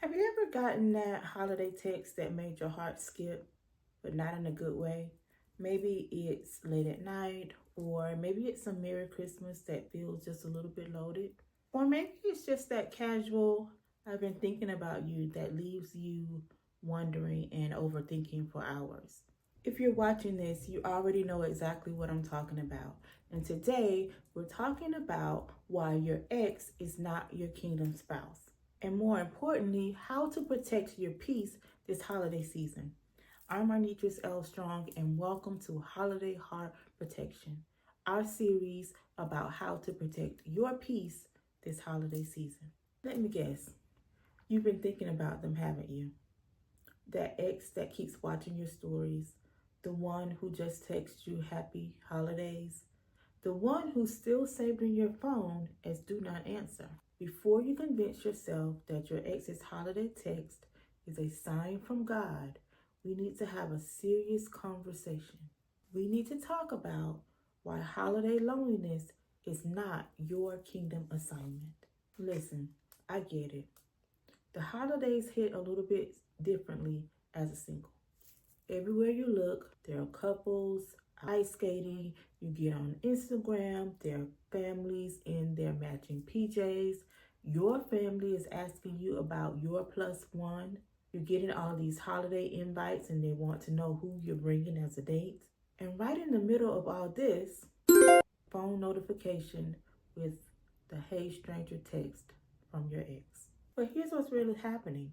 Have you ever gotten that holiday text that made your heart skip, but not in a good way? Maybe it's late at night, or maybe it's a Merry Christmas that feels just a little bit loaded. Or maybe it's just that casual, I've been thinking about you that leaves you wondering and overthinking for hours. If you're watching this, you already know exactly what I'm talking about. And today, we're talking about why your ex is not your kingdom spouse. And more importantly, how to protect your peace this holiday season. I'm Arnitris L. Strong, and welcome to Holiday Heart Protection, our series about how to protect your peace this holiday season. Let me guess, you've been thinking about them, haven't you? That ex that keeps watching your stories, the one who just texts you happy holidays, the one who's still saved in your phone as do not answer. Before you convince yourself that your ex's holiday text is a sign from God, we need to have a serious conversation. We need to talk about why holiday loneliness is not your kingdom assignment. Listen, I get it. The holidays hit a little bit differently as a single. Everywhere you look, there are couples ice skating. You get on Instagram, there are families in their matching PJs. Your family is asking you about your plus one. You're getting all these holiday invites and they want to know who you're bringing as a date. And right in the middle of all this, phone notification with the "Hey stranger" text from your ex. But here's what's really happening.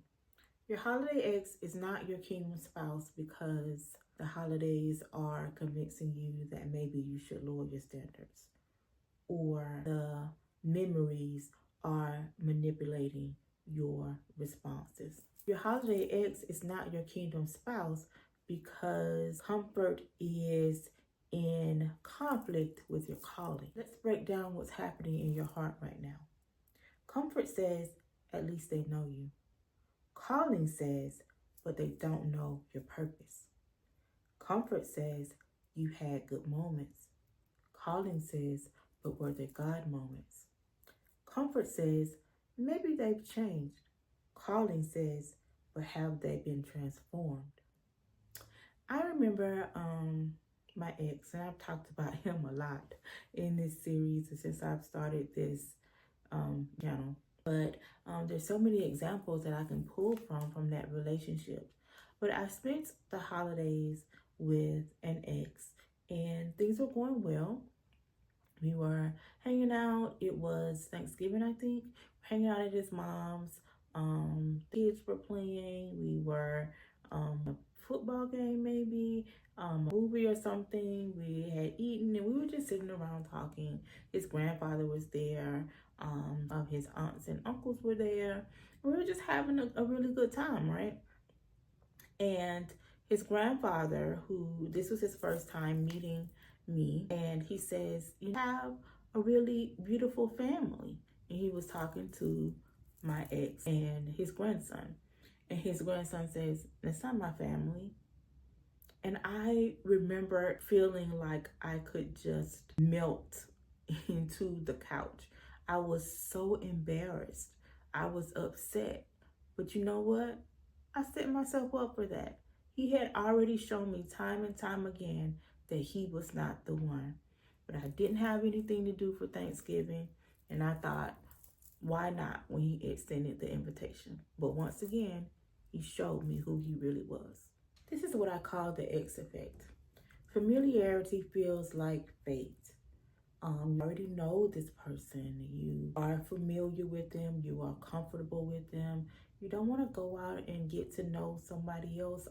Your holiday ex is not your kingdom spouse because the holidays are convincing you that maybe you should lower your standards, or the memories are manipulating your responses. Your holiday ex is not your kingdom spouse because comfort is in conflict with your calling. Let's break down what's happening in your heart right now. Comfort says, at least they know you. Calling says, but they don't know your purpose. Comfort says, you had good moments. Calling says, but were they God moments? Comfort says, maybe they've changed. Calling says, but have they been transformed? I remember my ex, and I've talked about him a lot in this series since I've started this channel. But there's so many examples that I can pull from that relationship. But I spent the holidays with an ex, and things were going well. We were hanging out. It was Thanksgiving, I think. Hanging out at his mom's. Kids were playing. We were a football game, maybe a movie or something. We had eaten, and we were just sitting around talking. His grandfather was there. His aunts and uncles were there. We were just having a really good time, right? And his grandfather, who this was his first time meeting me, and he says, you have a really beautiful family. And he was talking to my ex and his grandson. And his grandson says, that's not my family. And I remember feeling like I could just melt into the couch. I was so embarrassed. I was upset. But you know what? I set myself up for that. He had already shown me time and time again that he was not the one. But I didn't have anything to do for Thanksgiving, and I thought, why not when he extended the invitation? But once again, he showed me who he really was. This is what I call the X effect. Familiarity feels like fate. You already know this person. You are familiar with them. You are comfortable with them. You don't want to go out and get to know somebody else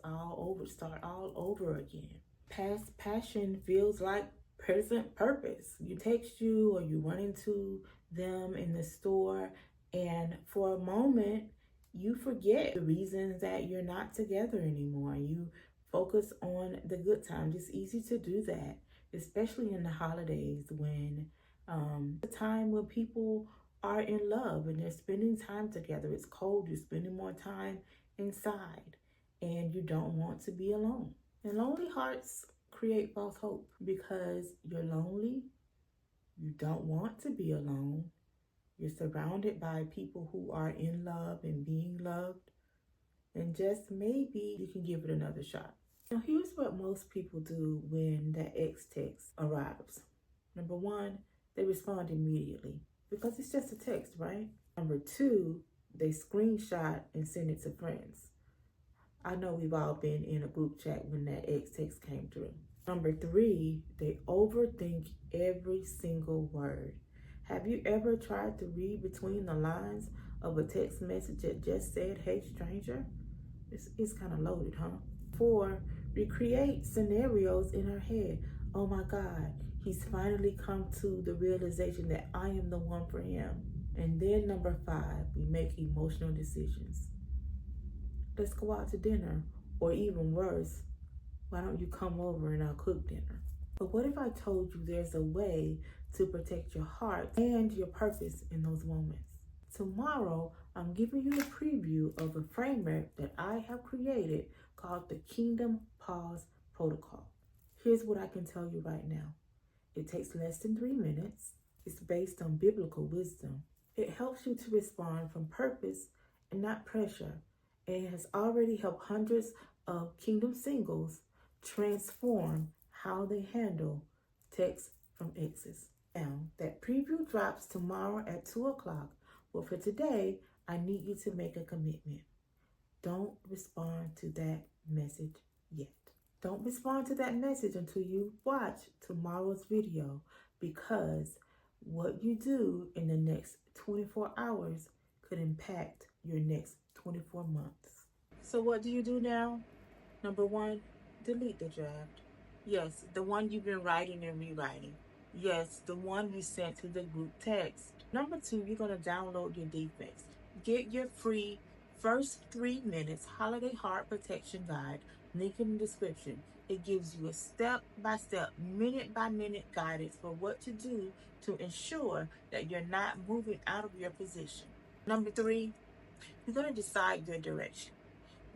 start all over again. Past passion feels like present purpose. You text you or you run into them in the store, and for a moment, you forget the reasons that you're not together anymore. You focus on the good times. It's easy to do that, especially in the holidays when the time when people are in love and they're spending time together. It's cold, you're spending more time inside, and you don't want to be alone. And lonely hearts create false hope because you're lonely, you don't want to be alone, You're surrounded by people who are in love and being loved. And just maybe you can give it another shot. Now, here's what most people do when that ex text arrives. Number one, they respond immediately because it's just a text, right? Number two, they screenshot and send it to friends. I know we've all been in a group chat when that ex text came through. Number three, they overthink every single word. Have you ever tried to read between the lines of a text message that just said, "Hey, stranger"? It's kind of loaded, huh? Four, recreate scenarios in our head. Oh my God, he's finally come to the realization that I am the one for him. And then number five, we make emotional decisions. Let's go out to dinner, or even worse, why don't you come over and I'll cook dinner? But what if I told you there's a way to protect your heart and your purpose in those moments? Tomorrow, I'm giving you a preview of a framework that I have created called the Kingdom Pause Protocol. Here's what I can tell you right now. It takes less than 3 minutes. It's based on biblical wisdom. It helps you to respond from purpose and not pressure. And it has already helped hundreds of Kingdom singles transform how they handle texts from exes. Now, that preview drops tomorrow at 2 o'clock. Well, for today, I need you to make a commitment. Don't respond to that message yet. Don't respond to that message until you watch tomorrow's video, because what you do in the next 24 hours could impact your next 24 months. So what do you do now? Number one, delete the draft. Yes, the one you've been writing and rewriting. Yes, the one you sent to the group text. Number two, you're going to download your defects. Get your free first 3 minutes holiday heart protection guide, link in the description. It gives you a step-by-step, minute-by-minute guidance for what to do to ensure that you're not moving out of your position. Number three, you're going to decide your direction.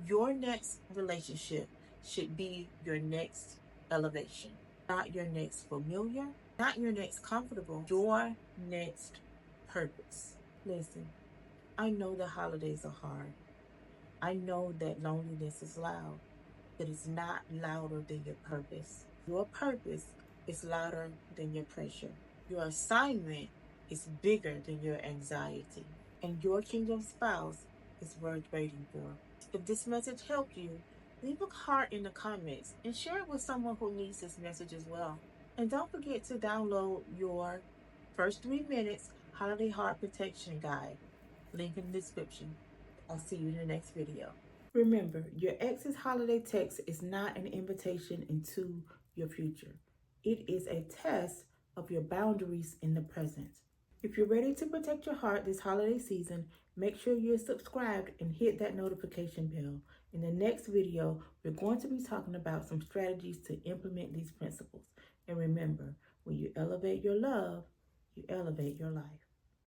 Your next relationship should be your next elevation, not your next familiar, not your next comfortable, your next purpose. Listen, I know the holidays are hard. I know that loneliness is loud, but it's not louder than your purpose. Your purpose is louder than your pressure. Your assignment is bigger than your anxiety. And your kingdom spouse is worth waiting for. If this message helped you, leave a heart in the comments and share it with someone who needs this message as well. And don't forget to download your first 3 minutes holiday heart protection guide. Link in the description. I'll see you in the next video. Remember, your ex's holiday text is not an invitation into your future. It is a test of your boundaries in the present. If you're ready to protect your heart this holiday season, make sure you're subscribed and hit that notification bell. In the next video, we're going to be talking about some strategies to implement these principles. And remember, when you elevate your love, you elevate your life.